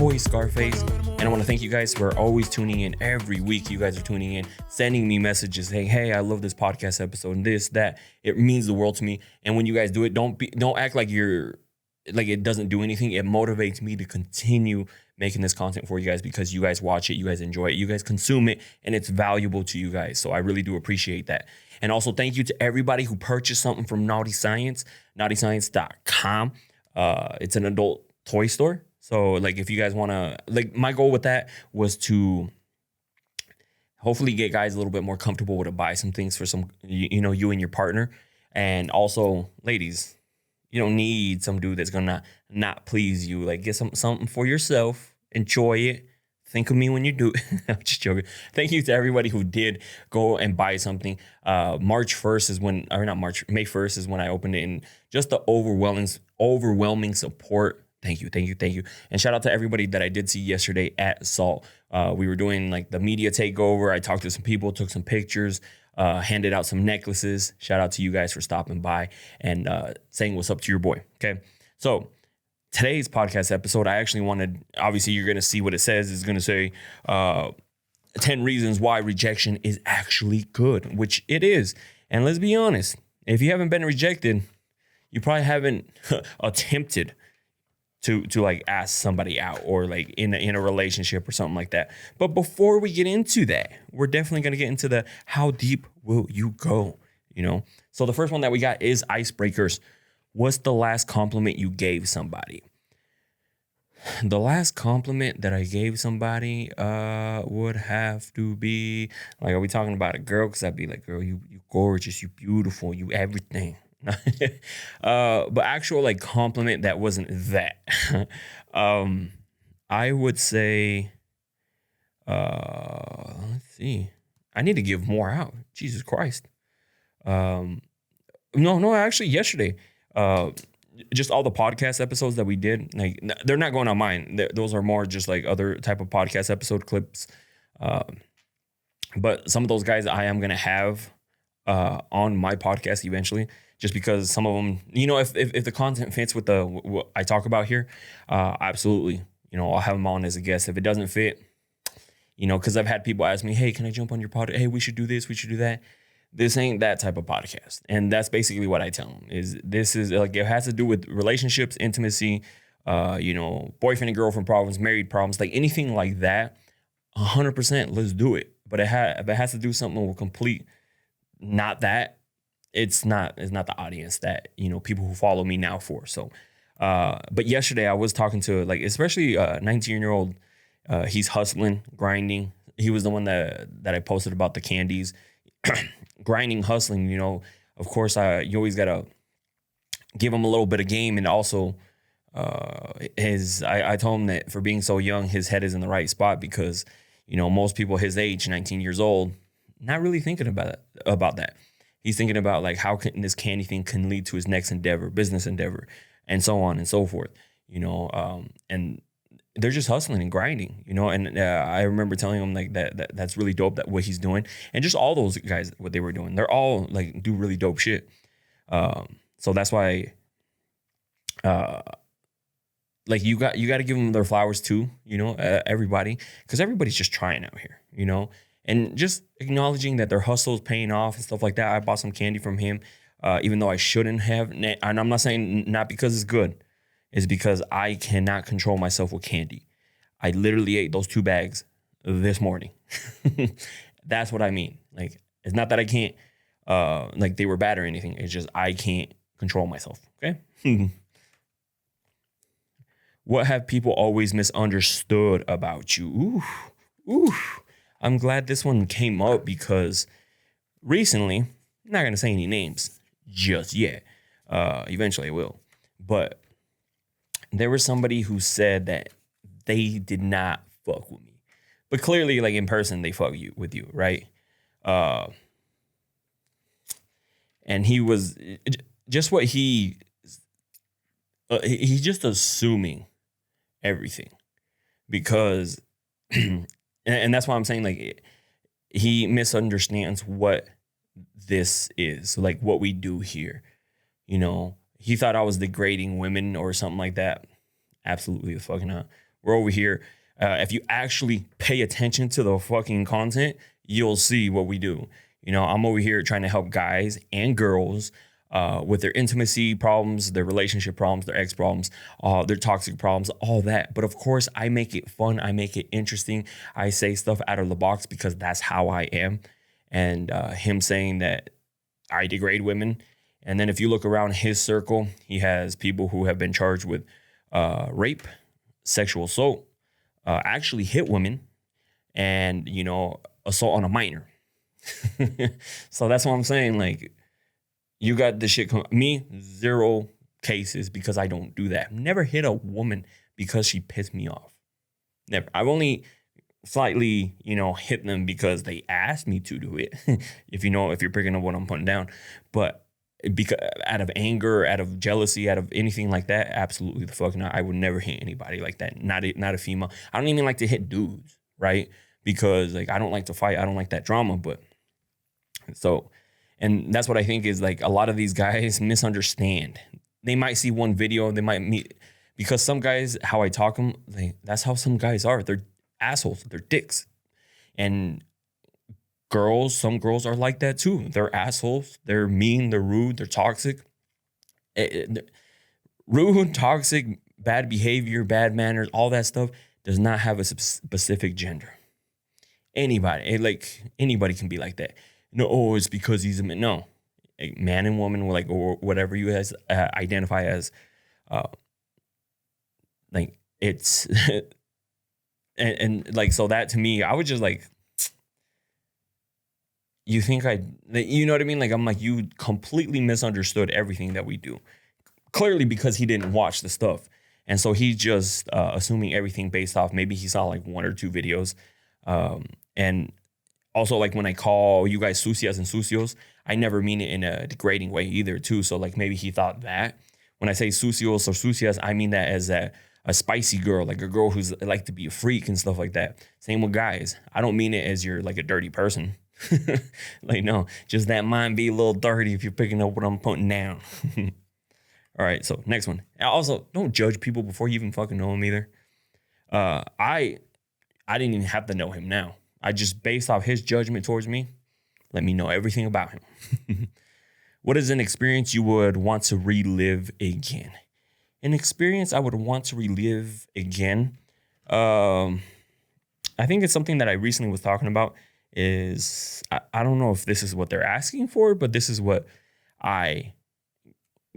boy Scarface, and I want to thank you guys for always tuning in every week. You guys are tuning in, sending me messages saying, hey, I love this podcast episode and this, that. It means the world to me. And when you guys do it, don't act like it doesn't do anything. It motivates me to continue making this content for you guys because you guys watch it, you guys enjoy it, you guys consume it, and it's valuable to you guys. So I really do appreciate that. And also thank you to everybody who purchased something from Naughty Science, naughtyscience.com. It's an adult toy store. So like if you guys want to, like my goal with that was to hopefully get guys a little bit more comfortable to buy some things for some, you and your partner. And also ladies, you don't need some dude that's gonna not please you. Like get something for yourself. Enjoy it. Think of me when you do it. I'm just joking. Thank you to everybody who did go and buy something. May 1st is when I opened it, and just the overwhelming support. Thank you. And shout out to everybody that I did see yesterday at Salt. We were doing like the media takeover. I talked to some people, took some pictures, handed out some necklaces. Shout out to you guys for stopping by and saying what's up to your boy. Okay. So today's podcast episode, I actually wanted, obviously you're going to see what it says. It's going to say 10 reasons why rejection is actually good, which it is. And let's be honest, if you haven't been rejected, you probably haven't attempted to like ask somebody out or like in a relationship or something like that. But before we get into that, we're definitely going to get into the how deep will you go, So the first one that we got is icebreakers. What's the last compliment you gave somebody? The last compliment that I gave somebody would have to be, like, are we talking about a girl? Because I'd be like, girl, you gorgeous, you beautiful, you everything. But actual like compliment that wasn't that. I would say, let's see. I need to give more out. Jesus Christ. No, actually yesterday, just all the podcast episodes that we did, like they're not going on mine. Those are more just like other type of podcast episode clips. But some of those guys I am going to have on my podcast eventually, just because some of them, if the content fits with what I talk about here, absolutely, I'll have them on as a guest. If it doesn't fit, because I've had people ask me, hey, can I jump on your podcast? Hey, we should do this, we should do that. This ain't that type of podcast. And that's basically what I tell them is this is like, it has to do with relationships, intimacy, boyfriend and girlfriend problems, married problems, like anything like that. 100%, let's do it. But if it has to do something with complete, not that, it's not the audience that, people who follow me now for. So, but yesterday I was talking to like, especially a 19-year-old, he's hustling, grinding. He was the one that I posted about the candies. Grinding, hustling, of course, you always got to give him a little bit of game. And also I told him that for being so young, his head is in the right spot because, most people his age, 19 years old, not really thinking about that. He's thinking about like how this candy thing can lead to his next endeavor, business endeavor, and so on and so forth, and they're just hustling and grinding, and I remember telling him like that's really dope, that what he's doing, and just all those guys, what they were doing, they're all like do really dope shit. So that's why, like you got to give them their flowers too, everybody, because everybody's just trying out here, and just acknowledging that their hustle is paying off and stuff like that. I bought some candy from him, even though I shouldn't have, and I'm not saying not because it's good. Is because I cannot control myself with candy. I literally ate those 2 bags this morning. That's what I mean. Like, it's not that I can't, like they were bad or anything. It's just I can't control myself, okay? What have people always misunderstood about you? Ooh. I'm glad this one came up because recently, I'm not going to say any names just yet. Eventually I will. But there was somebody who said that they did not fuck with me, but clearly, like in person, they fuck with you, right? And he was just what he's just assuming everything because, and that's why I'm saying like he misunderstands what this is, like what we do here, He thought I was degrading women or something like that. Absolutely the fucking not. We're over here. If you actually pay attention to the fucking content, you'll see what we do. You know, I'm over here trying to help guys and girls with their intimacy problems, their relationship problems, their ex problems, their toxic problems, all that. But of course, I make it fun. I make it interesting. I say stuff out of the box because that's how I am. And him saying that I degrade women. And then if you look around his circle, he has people who have been charged with rape, sexual assault, actually hit women, and, you know, assault on a minor. So that's what I'm saying. Like, you got this shit. Me, 0 cases because I don't do that. Never hit a woman because she pissed me off. Never. I've only slightly, you know, hit them because they asked me to do it. If you're picking up what I'm putting down. But because out of anger, out of jealousy, out of anything like that, absolutely the fuck not. I would never hit anybody like that. Not a female. I don't even like to hit dudes, right? Because like I don't like to fight. I don't like that drama. But so, and that's what I think is like a lot of these guys misunderstand. They might see one video, they might meet, because some guys, how I talk them, that's how some guys are. They're assholes. They're dicks. And some girls are like that too. They're assholes. They're mean. They're rude. They're toxic. Rude, toxic, bad behavior, bad manners, all that stuff does not have a specific gender. Anybody can be like that. No, it's because he's a man. No, a man and woman, or whatever you guys identify as. It's and like, so that to me, I was just like, you think you know what I mean? Like, I'm like, you completely misunderstood everything that we do. Clearly because he didn't watch the stuff. And so he's just assuming everything based off, maybe he saw like 1 or 2 videos. And also, like, when I call you guys sucias and sucios, I never mean it in a degrading way either too. So like maybe he thought that. When I say sucios or sucias, I mean that as a spicy girl, like a girl who's like to be a freak and stuff like that. Same with guys. I don't mean it as you're like a dirty person. Like, no, just that mind be a little dirty if you're picking up what I'm putting down. All right, so next one. Also, don't judge people before you even fucking know them either. I didn't even have to know him now. I just, based off his judgment towards me, let me know everything about him. What is an experience you would want to relive again? An experience I would want to relive again. I think it's something that I recently was talking about. I don't know if this is what they're asking for, but this is what I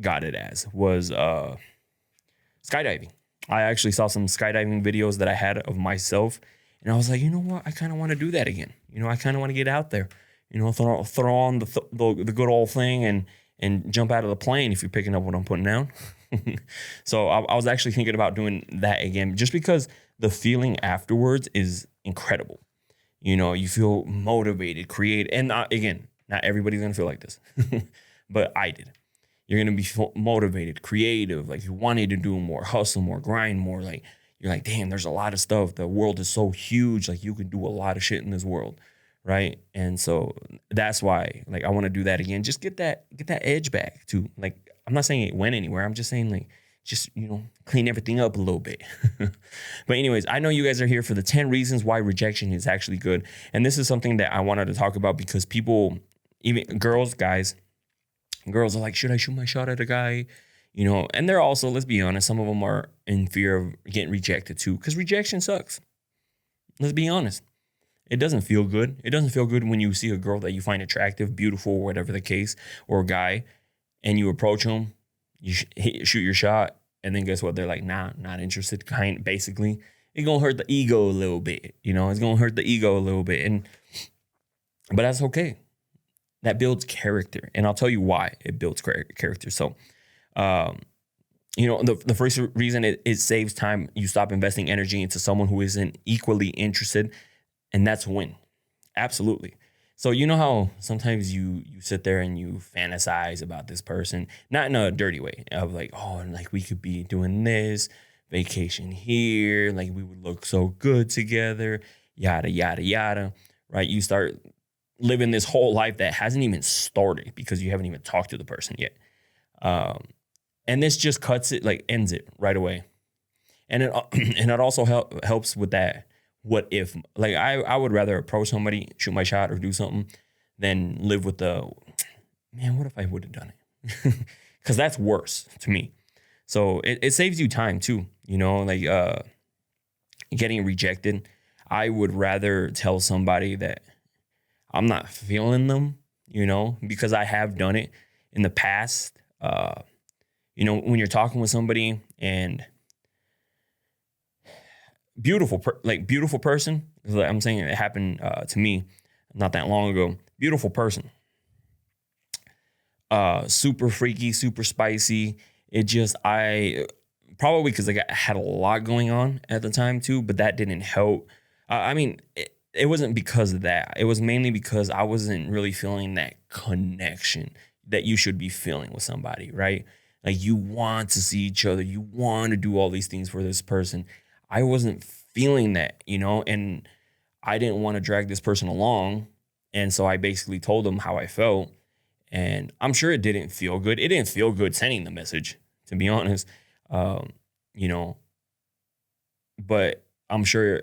got it as, was skydiving. I actually saw some skydiving videos that I had of myself, and I was like, you know what? I kind of want to do that again. You know, I kind of want to get out there. You know, throw on the good old thing and jump out of the plane, if you're picking up what I'm putting down. So I was actually thinking about doing that again, just because the feeling afterwards is incredible. You know, you feel motivated, creative. And again, not everybody's going to feel like this, but I did. You're going to be motivated, creative, like you wanted to do more, hustle more, grind more. Like, you're like, damn, there's a lot of stuff. The world is so huge. Like, you can do a lot of shit in this world, right? And so that's why, like, I want to do that again. Just get that edge back too. Like, I'm not saying it went anywhere. I'm just saying, like, just, you know, clean everything up a little bit. But anyways, I know you guys are here for the 10 reasons why rejection is actually good. And this is something that I wanted to talk about because people, even girls are like, should I shoot my shot at a guy? You know, and they're also, let's be honest, some of them are in fear of getting rejected too, because rejection sucks. Let's be honest. It doesn't feel good. It doesn't feel good when you see a girl that you find attractive, beautiful, whatever the case, or a guy, and you approach them, you shoot your shot, and then guess what? They're like, nah, not interested, basically. It's going to hurt the ego a little bit. You know, it's going to hurt the ego a little bit. But that's okay. That builds character. And I'll tell you why it builds character. So, you know, the first reason it saves time. You stop investing energy into someone who isn't equally interested, and that's win. Absolutely. So you know how sometimes you sit there and you fantasize about this person, not in a dirty way, of like, oh, like we could be doing this, vacation here, like we would look so good together, yada, yada, yada, right? You start living this whole life that hasn't even started because you haven't even talked to the person yet. And this just cuts it, like ends it right away. And it and it also helps with that. What if, like, I would rather approach somebody, shoot my shot, or do something than live with the, man, what if I would have done it? Because that's worse to me. So it saves you time too, like getting rejected. I would rather tell somebody that I'm not feeling them, because I have done it in the past. When you're talking with somebody and beautiful person, I'm saying it happened to me not that long ago. Beautiful person. Super freaky, super spicy. I probably because I had a lot going on at the time too, but that didn't help. It wasn't because of that. It was mainly because I wasn't really feeling that connection that you should be feeling with somebody, right? Like you want to see each other. You want to do all these things for this person. I wasn't feeling that, and I didn't want to drag this person along. And so I basically told them how I felt. And I'm sure it didn't feel good. It didn't feel good sending the message, to be honest. But I'm sure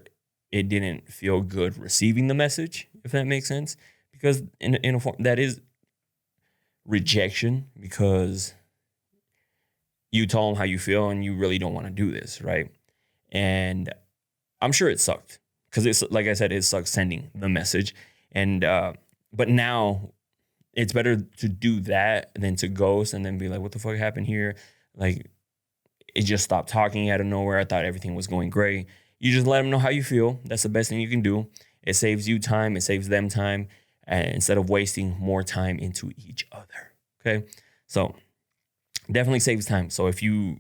it didn't feel good receiving the message, if that makes sense. Because in a form that is rejection, because you tell them how you feel and you really don't want to do this, right? And I'm sure it sucked because it's, like I said, it sucks sending the message. And but now it's better to do that than to ghost and then be like, what the fuck happened here? Like, it just stopped talking out of nowhere. I thought everything was going great. You just let them know how you feel. That's the best thing you can do. It saves you time. It saves them time, instead of wasting more time into each other. Okay. So definitely saves time. So if you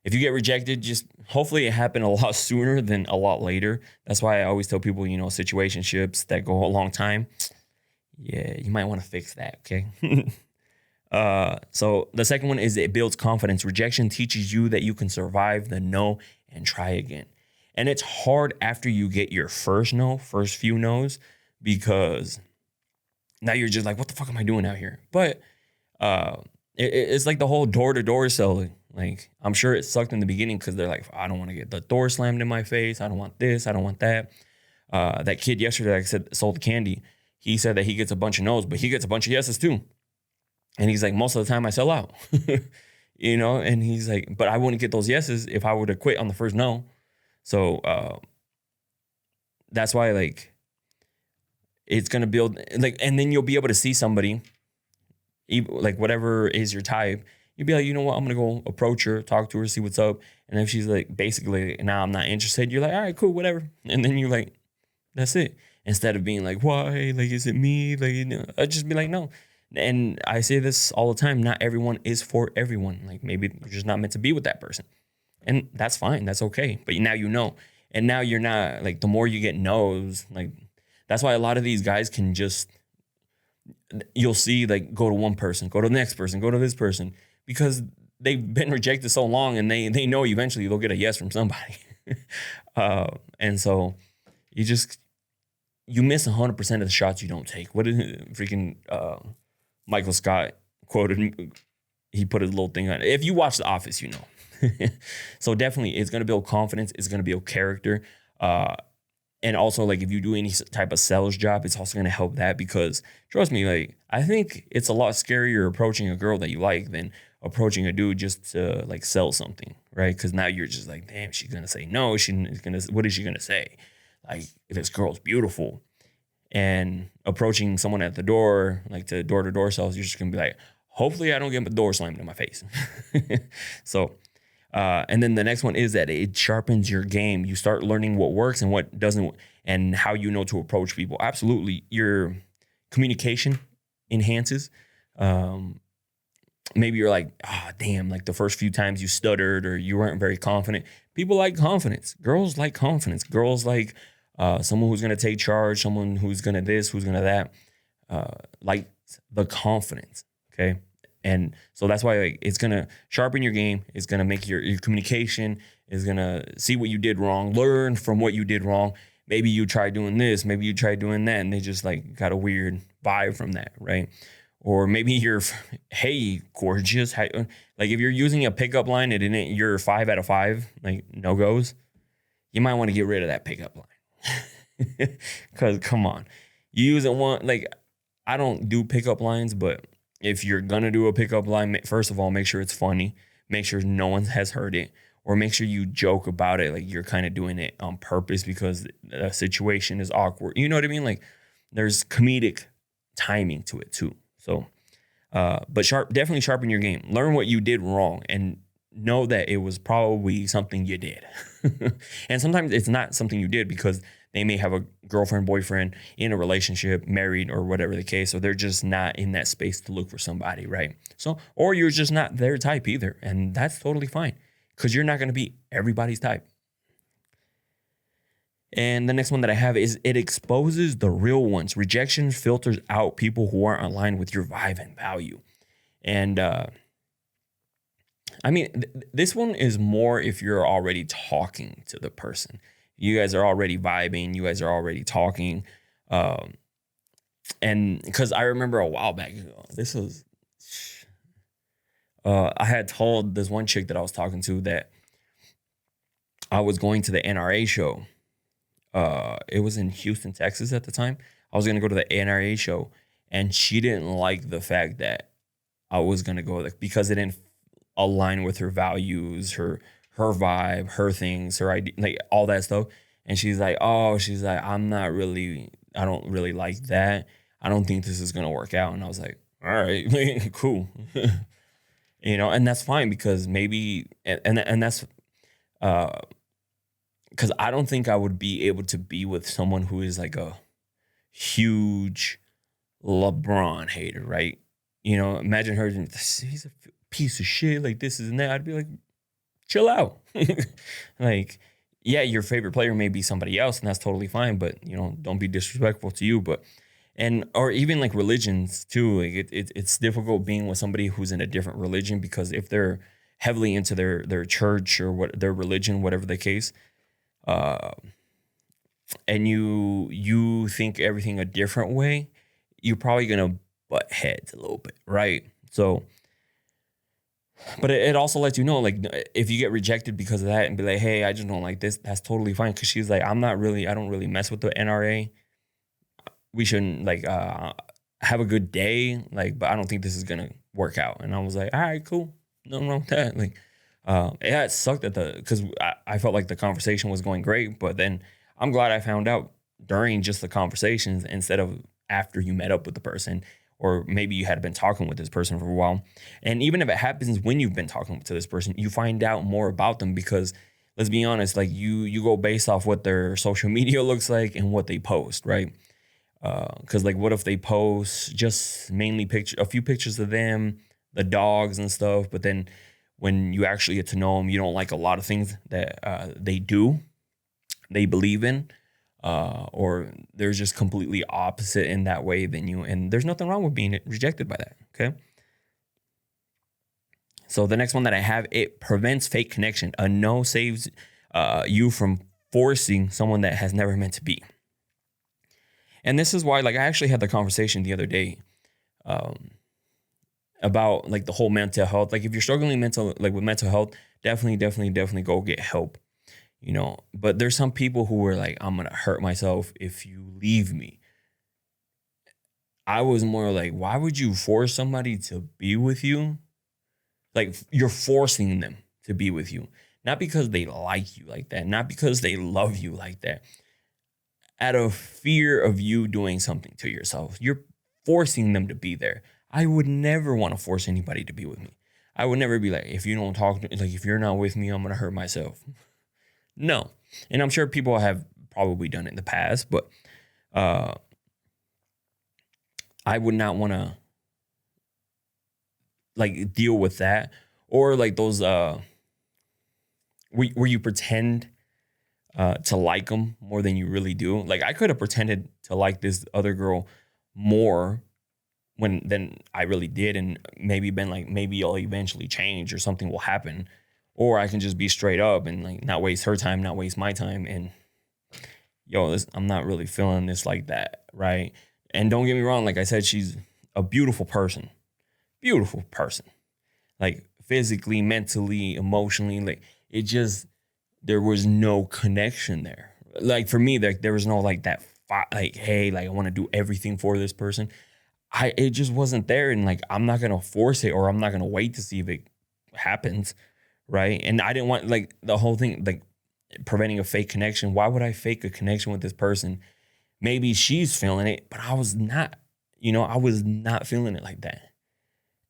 get rejected, just hopefully it happened a lot sooner than a lot later. That's why I always tell people, situationships that go a long time. Yeah, you might want to fix that. Okay. So the second one is it builds confidence. Rejection teaches you that you can survive the no and try again. And it's hard after you get your first few no's, because now you're just like, what the fuck am I doing out here? But it's like the whole door-to-door selling. Like, I'm sure it sucked in the beginning because they're like, I don't want to get the door slammed in my face. I don't want this. I don't want that. That kid yesterday, like I said, sold the candy. He said that he gets a bunch of no's, but he gets a bunch of yeses too. And he's like, most of the time I sell out, and he's like, but I wouldn't get those yeses if I would have quit on the first no. So that's why, like, it's going to build, like, and then you'll be able to see somebody, like, whatever is your type. You'll be like, you know what, I'm going to go approach her, talk to her, see what's up. And if she's like, basically, nah, I'm not interested, you're like, all right, cool, whatever. And then you're like, that's it. Instead of being like, why? Like, is it me? Like, I'd just be like, no. And I say this all the time. Not everyone is for everyone. Like, maybe you're just not meant to be with that person. And that's fine. That's okay. But now you know. And now you're not, like, the more you get no's, like, that's why a lot of these guys can just, you'll see, like, go to one person, go to the next person, go to this person, because they've been rejected so long and they know eventually they'll get a yes from somebody. And so you miss 100% of the shots you don't take. What did freaking Michael Scott quoted? He put his little thing on it. If you watch The Office, you know. So definitely it's going to build confidence. It's going to build character. And also, like, if you do any type of sales job, it's also going to help that, because trust me, like, I think it's a lot scarier approaching a girl that you like than approaching a dude just to, like, sell something, right? Because now you're just like, damn, she's going to say no. What is she going to say? Like, this girl's beautiful. And approaching someone at the door, like, to door-to-door sales, you're just going to be like, hopefully I don't get the door slammed in my face. So, and then the next one is that it sharpens your game. You start learning what works and what doesn't, and how you know to approach people. Absolutely. Your communication enhances. Maybe you're like, damn, like the first few times you stuttered or you weren't very confident. People like confidence. Girls like confidence. Girls like someone who's going to take charge, someone who's going to this, who's going to that, like the confidence. Okay. And so that's why, like, it's going to sharpen your game. It's going to make your communication is going to see what you did wrong, learn from what you did wrong. Maybe you tried doing this, maybe you tried doing that, and they just, like, got a weird vibe from that, right? Or maybe you're, hey, gorgeous. Like if you're using a pickup line and you're 5 out of 5, like no goes, you might want to get rid of that pickup line. Because come on, you use it one, like I don't do pickup lines, but if you're going to do a pickup line, first of all, make sure it's funny. Make sure no one has heard it. Or make sure you joke about it. Like you're kind of doing it on purpose because the situation is awkward. You know what I mean? Like there's comedic timing to it too. So, but definitely sharpen your game. Learn what you did wrong and know that it was probably something you did. And sometimes it's not something you did because they may have a girlfriend, boyfriend in a relationship, married or whatever the case. So they're just not in that space to look for somebody, right? So, or you're just not their type either. And that's totally fine because you're not going to be everybody's type. And the next one that I have is it exposes the real ones. Rejection filters out people who aren't aligned with your vibe and value. And I mean, this one is more if you're already talking to the person. You guys are already vibing. You guys are already talking. And because I remember a while back, this was, I had told this one chick that I was talking to that I was going to the NRA show. It was in Houston, Texas at the time. I was going to go to the NRA show and she didn't like the fact that I was going to go there because it didn't align with her values, her vibe, her things, her idea, like all that stuff. And she's like, I don't really like that. I don't think this is going to work out. And I was like, all right, cool. And that's fine because maybe, and that's, because I don't think I would be able to be with someone who is like a huge LeBron hater, right? Imagine her, he's a piece of shit, like this and that. I'd be like, chill out. Like, yeah, your favorite player may be somebody else, and that's totally fine, but don't be disrespectful to you. Or even like religions too. Like it's difficult being with somebody who's in a different religion because if they're heavily into their church or their religion, whatever the case, and you think everything a different way, you're probably gonna butt heads a little bit, right? So, but it also lets you know, like, if you get rejected because of that and be like, hey, I just don't like this, that's totally fine. Because she's like, I don't really mess with the NRA. We shouldn't have a good day, like, but I don't think this is gonna work out. And I was like, all right, cool, nothing wrong with that. Like, it sucked because I felt like the conversation was going great, but then I'm glad I found out during just the conversations instead of after you met up with the person, or maybe you had been talking with this person for a while. And even if it happens when you've been talking to this person, you find out more about them because let's be honest, like you go based off what their social media looks like and what they post, right? Because like, what if they post just mainly a few pictures of them, the dogs and stuff, but then when you actually get to know them, you don't like a lot of things that they believe in, or they're just completely opposite in that way than you. And there's nothing wrong with being rejected by that, okay? So the next one that I have, it prevents fake connection. A no saves you from forcing someone that has never meant to be. And this is why, like, I actually had the conversation the other day about like the whole mental health. Like if you're struggling with mental health, definitely go get help, but there's some people who are like, I'm going to hurt myself if you leave me. I was more like, why would you force somebody to be with you? Like you're forcing them to be with you, not because they like you like that, not because they love you like that. Out of fear of you doing something to yourself, you're forcing them to be there. I would never want to force anybody to be with me. I would never be like, if you don't talk to me, like if you're not with me, I'm going to hurt myself. No. And I'm sure people have probably done it in the past, but I would not want to like deal with that, or like those where you pretend to like them more than you really do. Like I could have pretended to like this other girl more than I really did, and maybe been like, maybe I'll eventually change or something will happen, or I can just be straight up and like not waste her time, not waste my time, and I'm not really feeling this like that, right? And don't get me wrong, like I said, she's a beautiful person, like physically, mentally, emotionally, like it just, there was no connection there. Like for me, there was no like that, like, hey, like I want to do everything for this person. It just wasn't there. And like, I'm not going to force it, or I'm not going to wait to see if it happens. Right. And I didn't want like the whole thing, like preventing a fake connection. Why would I fake a connection with this person? Maybe she's feeling it, but I was not, I was not feeling it like that.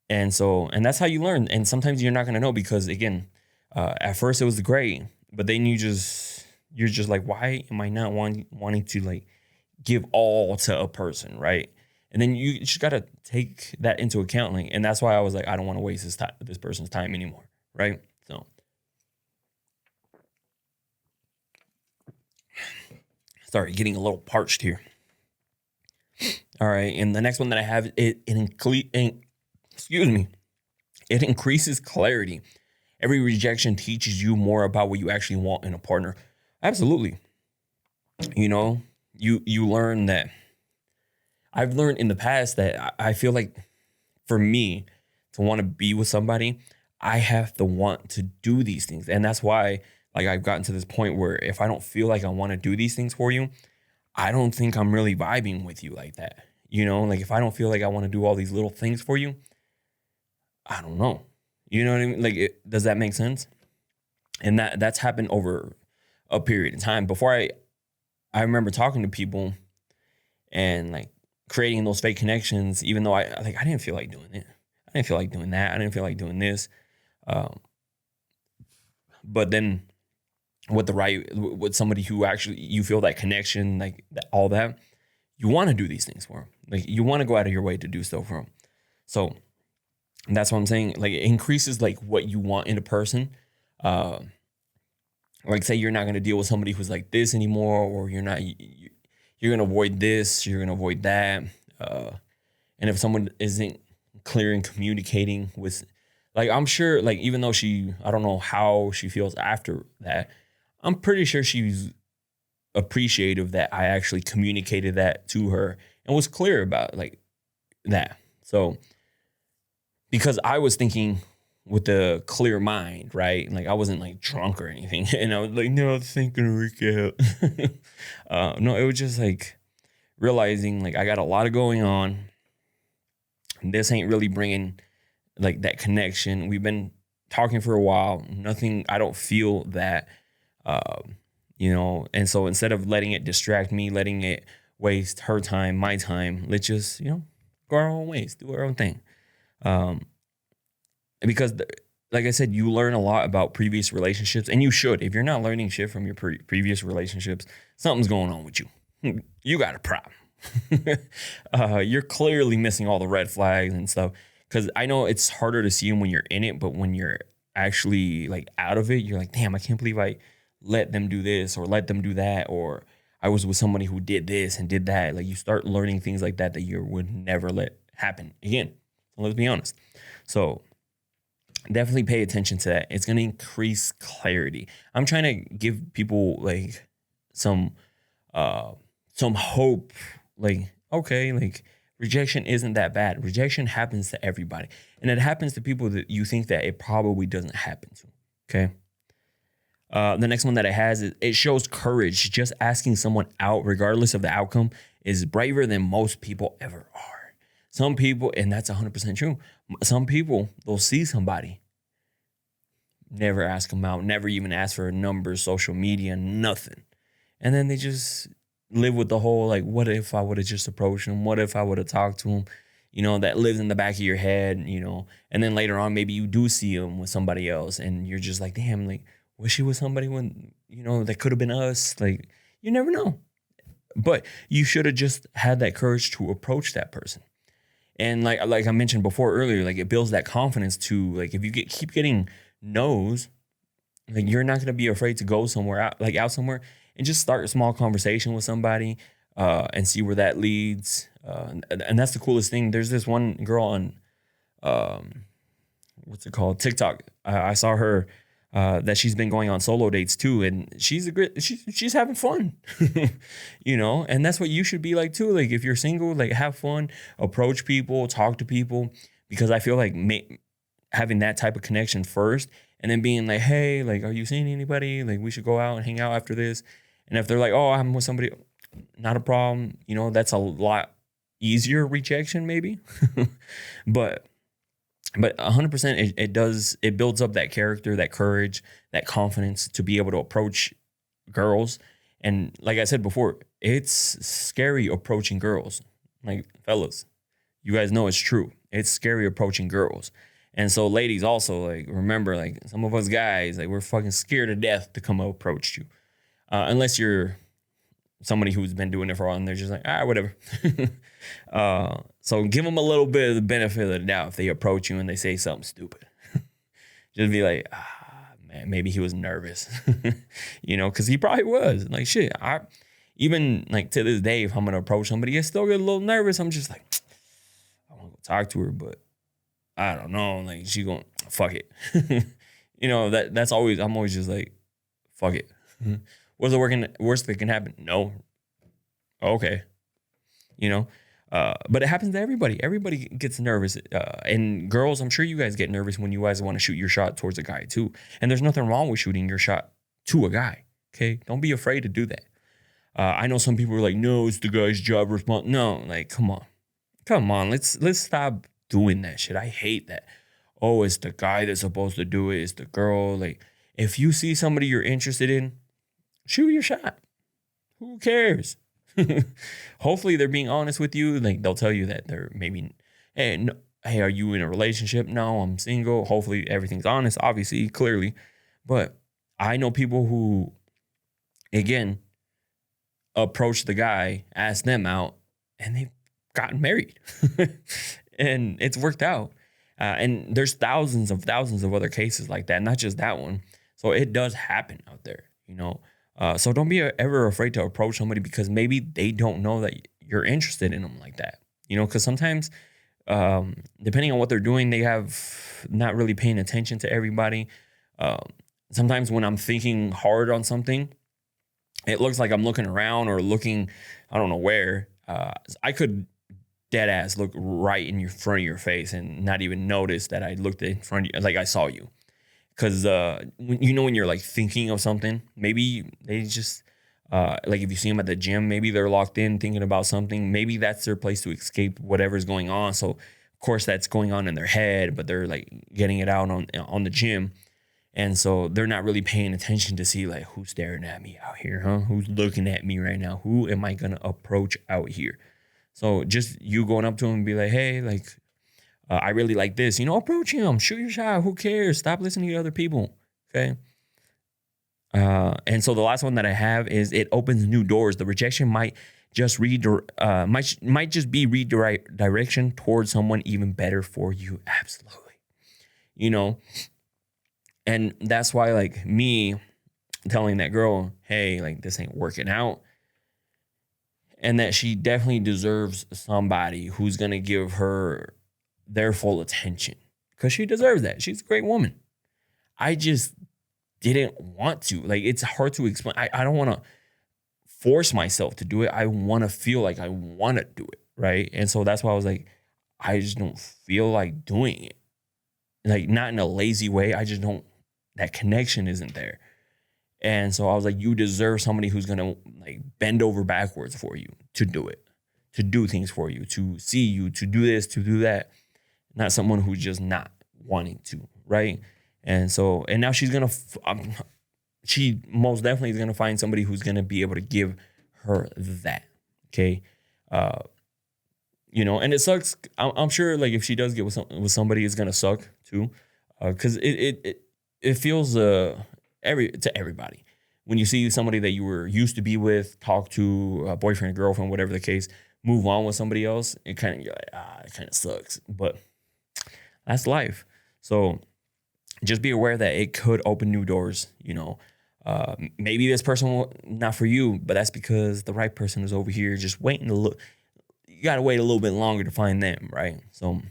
And so, and that's how you learn. And sometimes you're not going to know because again, at first it was great, but then you're just like, why am I not wanting to like give all to a person, right? And then you just got to take that into account. Like, and that's why I was like, I don't want to waste this person's time anymore, right? So, sorry, getting a little parched here. All right, and the next one that I have, it increases clarity. Every rejection teaches you more about what you actually want in a partner. Absolutely. You learn that. I've learned in the past that I feel like for me to want to be with somebody, I have to want to do these things. And that's why like I've gotten to this point where if I don't feel like I want to do these things for you, I don't think I'm really vibing with you like that. Like if I don't feel like I want to do all these little things for you, I don't know. You know what I mean? Like, does that make sense? And that's happened over a period of time. Before I remember talking to people and like creating those fake connections, even though I didn't feel like doing it. I didn't feel like doing that. I didn't feel like doing this. But then with somebody who actually you feel that connection, like all that, you want to do these things for them. Like you want to go out of your way to do so for them. So that's what I'm saying. Like it increases like what you want in a person. Like say you're not going to deal with somebody who's like this anymore, or you're going to avoid this, you're going to avoid that. And if someone isn't clear in communicating with, like, I'm sure, like, even though I don't know how she feels after that, I'm pretty sure she's appreciative that I actually communicated that to her and was clear about like that. So, because I was thinking with a clear mind, right? Like I wasn't like drunk or anything. And I was like, no, this ain't gonna work out. No, it was just like realizing like I got a lot of going on. This ain't really bringing like that connection. We've been talking for a while. Nothing, I don't feel that, and so instead of letting it distract me, letting it waste her time, my time, let's just, go our own ways, do our own thing. Because like I said, you learn a lot about previous relationships, and you should. If you're not learning shit from your previous relationships, something's going on with you. You got a problem. You're clearly missing all the red flags and stuff. Because I know it's harder to see them when you're in it, but when you're actually like out of it, you're like, damn, I can't believe I let them do this or let them do that, or I was with somebody who did this and did that. Like you start learning things like that you would never let happen again. So let's be honest. So definitely pay attention to that. It's going to increase clarity. I'm trying to give people like some hope. Like, okay, like rejection isn't that bad. Rejection happens to everybody. And it happens to people that you think that it probably doesn't happen to. Okay. The next one that it has is it shows courage. Just asking someone out, regardless of the outcome, is braver than most people ever are. Some people, and that's 100% true. Some people, they'll see somebody, never ask them out, never even ask for a number, social media, nothing. And then they just live with the whole, like, what if I would have just approached him? What if I would have talked to him? That lives in the back of your head, and then later on, maybe you do see him with somebody else and you're just like, damn, like, wish he was somebody when, that could have been us. Like, you never know. But you should have just had that courage to approach that person. And like I mentioned before earlier, like it builds that confidence to, like, if you keep getting no's, like you're not going to be afraid to go somewhere out somewhere and just start a small conversation with somebody and see where that leads. And that's the coolest thing. There's this one girl on, what's it called? TikTok. I saw her that she's been going on solo dates too, and she's having fun, and that's what you should be like too. Like if you're single, like have fun, approach people, talk to people, because I feel like having that type of connection first, and then being like, hey, like, are you seeing anybody? Like we should go out and hang out after this. And if they're like, oh, I'm with somebody, not a problem. That's a lot easier rejection maybe, but 100% it builds up that character, that courage, that confidence to be able to approach girls. And like I said before, it's scary approaching girls. Like fellas, you guys know it's true. It's scary approaching girls. And so ladies also, like, remember, like some of us guys, like we're fucking scared to death to come approach you. Unless you're somebody who's been doing it for a while and they're just like, whatever. So give them a little bit of the benefit of the doubt if they approach you and they say something stupid. Just be like, man, maybe he was nervous, because he probably was. Like, shit, even like to this day, if I'm gonna approach somebody, I still get a little nervous. I'm just like, I want to go talk to her, but I don't know. Like, she going, fuck it. That's always, I'm always just like, fuck it. What's the worst that can happen? No. Okay. But it happens to everybody. Everybody gets nervous. And girls, I'm sure you guys get nervous when you guys want to shoot your shot towards a guy too. And there's nothing wrong with shooting your shot to a guy. Okay. Don't be afraid to do that. I know some people are like, no, it's the guy's job response. No, like, come on. Let's stop doing that shit. I hate that. Oh, it's the guy that's supposed to do it. It's the girl. Like, if you see somebody you're interested in, shoot your shot. Who cares? Hopefully they're being honest with you. Like they'll tell you that they're maybe, hey, are you in a relationship? No, I'm single. Hopefully everything's honest, obviously, clearly. But I know people who, again, approach the guy, ask them out, and they've gotten married. And it's worked out. And there's thousands of other cases like that, not just that one. So it does happen out there, So don't be ever afraid to approach somebody because maybe they don't know that you're interested in them like that. Because sometimes, depending on what they're doing, they have not really paying attention to everybody. Sometimes when I'm thinking hard on something, it looks like I'm looking around or looking, I don't know where. I could dead ass look right in front of your face and not even notice that I looked in front of you, like I saw you. Because when you're like thinking of something, maybe they just like if you see them at the gym, maybe they're locked in thinking about something. Maybe that's their place to escape whatever's going on. So of course that's going on in their head, but they're like getting it out on the gym, and so they're not really paying attention to see like who's staring at me out here, huh? Who's looking at me right now? Who am I gonna approach out here? So just you going up to them and be like, hey, like. I really like this, approach him, shoot your shot. Who cares? Stop listening to other people. Okay. And so the last one that I have is it opens new doors. The rejection might just might just be redirection towards someone even better for you. Absolutely. And that's why like me telling that girl, hey, like this ain't working out. And that she definitely deserves somebody who's going to give her their full attention because she deserves that. She's a great woman. I just didn't want to. Like, it's hard to explain. I don't want to force myself to do it. I want to feel like I want to do it, right? And so that's why I was like, I just don't feel like doing it. Like, not in a lazy way. I just don't, that connection isn't there. And so I was like, you deserve somebody who's going to like bend over backwards for you to do it, to do things for you, to see you, to do this, to do that. Not someone who's just not wanting to, right? And so, and now she's going to, she most definitely is going to find somebody who's going to be able to give her that, okay? And it sucks. I'm sure, like, if she does get with somebody, it's going to suck, too. Because it feels to everybody. When you see somebody that you were used to be with, talk to, a boyfriend, girlfriend, whatever the case, move on with somebody else, it kind of, you're like, it kind of sucks. But that's life. So just be aware that it could open new doors, Maybe this person not for you, but that's because the right person is over here just waiting to look. You got to wait a little bit longer to find them, right? So,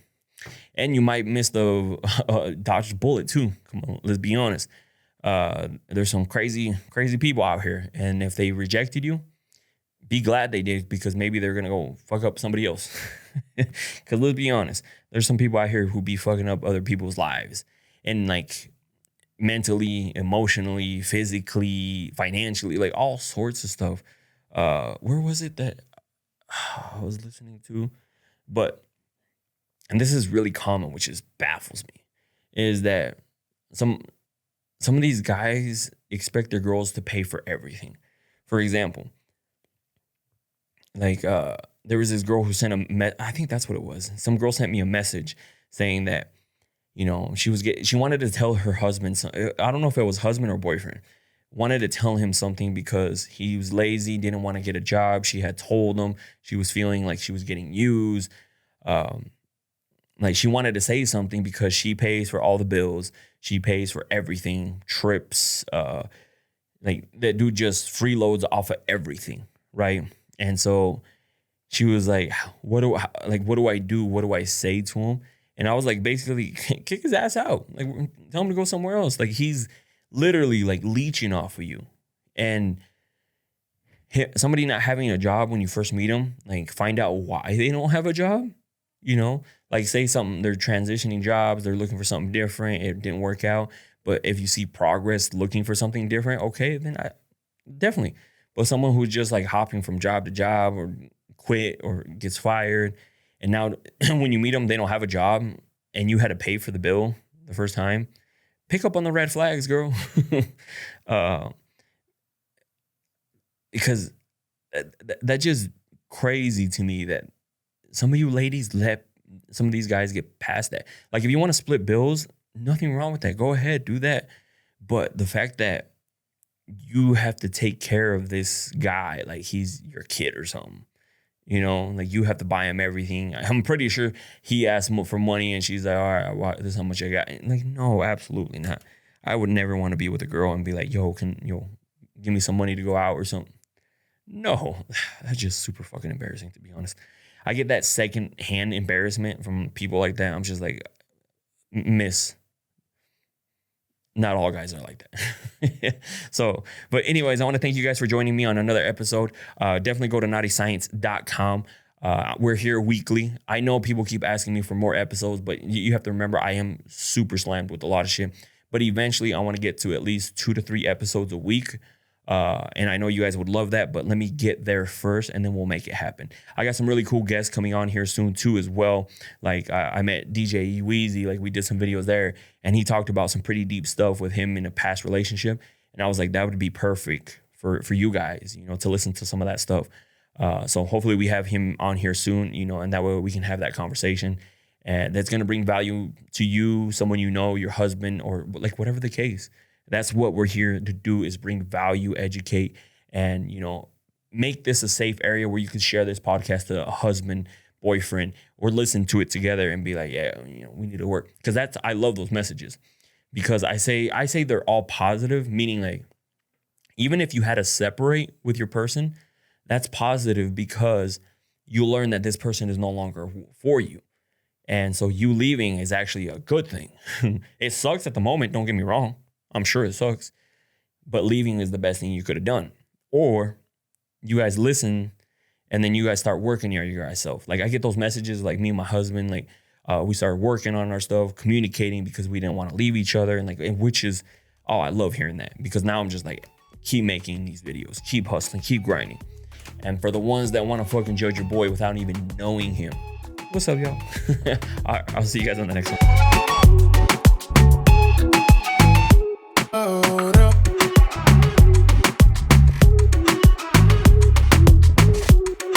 and you might miss the dodged bullet too. Come on, let's be honest. There's some crazy people out here. And if they rejected you, be glad they did, because maybe they're going to go fuck up somebody else. Because let's be honest, there's some people out here who be fucking up other people's lives, and like mentally, emotionally, physically, financially, like all sorts of stuff. Where was it that I was listening to? But, and this is really common, which is baffles me, is that some of these guys expect their girls to pay for everything. For example, like there was this girl who sent I think that's what it was. Some girl sent me a message saying that, you know, she wanted to tell her husband, I don't know if it was husband or boyfriend, wanted to tell him something because he was lazy, didn't want to get a job. She had told him she was feeling like she was getting used. Like she wanted to say something because she pays for all the bills. She pays for everything, trips. Like that dude just freeloads off of everything, right? And so she was like, what do I do? What do I say to him? And I was like, basically, kick his ass out. Like, tell him to go somewhere else. Like, he's literally like leeching off of you. And somebody not having a job when you first meet them, like find out why they don't have a job, you know? Like say something, they're transitioning jobs, they're looking for something different, it didn't work out. But if you see progress looking for something different, okay, then definitely. But someone who's just like hopping from job to job or quit or gets fired, and now when you meet them, they don't have a job and you had to pay for the bill the first time, pick up on the red flags, girl. Because that's just crazy to me that some of you ladies let some of these guys get past that. Like if you want to split bills, nothing wrong with that. Go ahead, do that. But the fact that you have to take care of this guy like he's your kid or something, you know, like you have to buy him everything. I'm pretty sure he asked for money and she's like, all right, well, this is how much I got. And like, no, absolutely not. I would never want to be with a girl and be like, yo, give me some money to go out or something. No, that's just super fucking embarrassing, to be honest. I get that second-hand embarrassment from people like that. I'm just like, miss. Not all guys are like that. So, but anyways, I want to thank you guys for joining me on another episode. Definitely go to naughtyscience.com. We're here weekly. I know people keep asking me for more episodes, but you have to remember I am super slammed with a lot of shit. But eventually I want to get to at least 2 to 3 episodes a week. And I know you guys would love that, but let me get there first and then we'll make it happen. I got some really cool guests coming on here soon too as well. Like I met DJ Weezy, like we did some videos there and he talked about some pretty deep stuff with him in a past relationship. And I was like, that would be perfect for you guys, you know, to listen to some of that stuff. So hopefully we have him on here soon, you know, and that way we can have that conversation and that's going to bring value to you, someone, you know, your husband or like whatever the case. That's what we're here to do, is bring value, educate, and, you know, make this a safe area where you can share this podcast to a husband, boyfriend, or listen to it together and be like, yeah, you know, we need to work. Because I love those messages, because I say they're all positive, meaning like, even if you had to separate with your person, that's positive because you learn that this person is no longer for you. And so you leaving is actually a good thing. It sucks at the moment, don't get me wrong. I'm sure it sucks, but leaving is the best thing you could have done. Or you guys listen and then you guys start working on your guys' self. Like I get those messages, like me and my husband, like we started working on our stuff, communicating because we didn't want to leave each other. And like, which is, oh, I love hearing that, because now I'm just like, keep making these videos, keep hustling, keep grinding. And for the ones that want to fucking judge your boy without even knowing him, what's up, y'all? All right, I'll see you guys on the next one.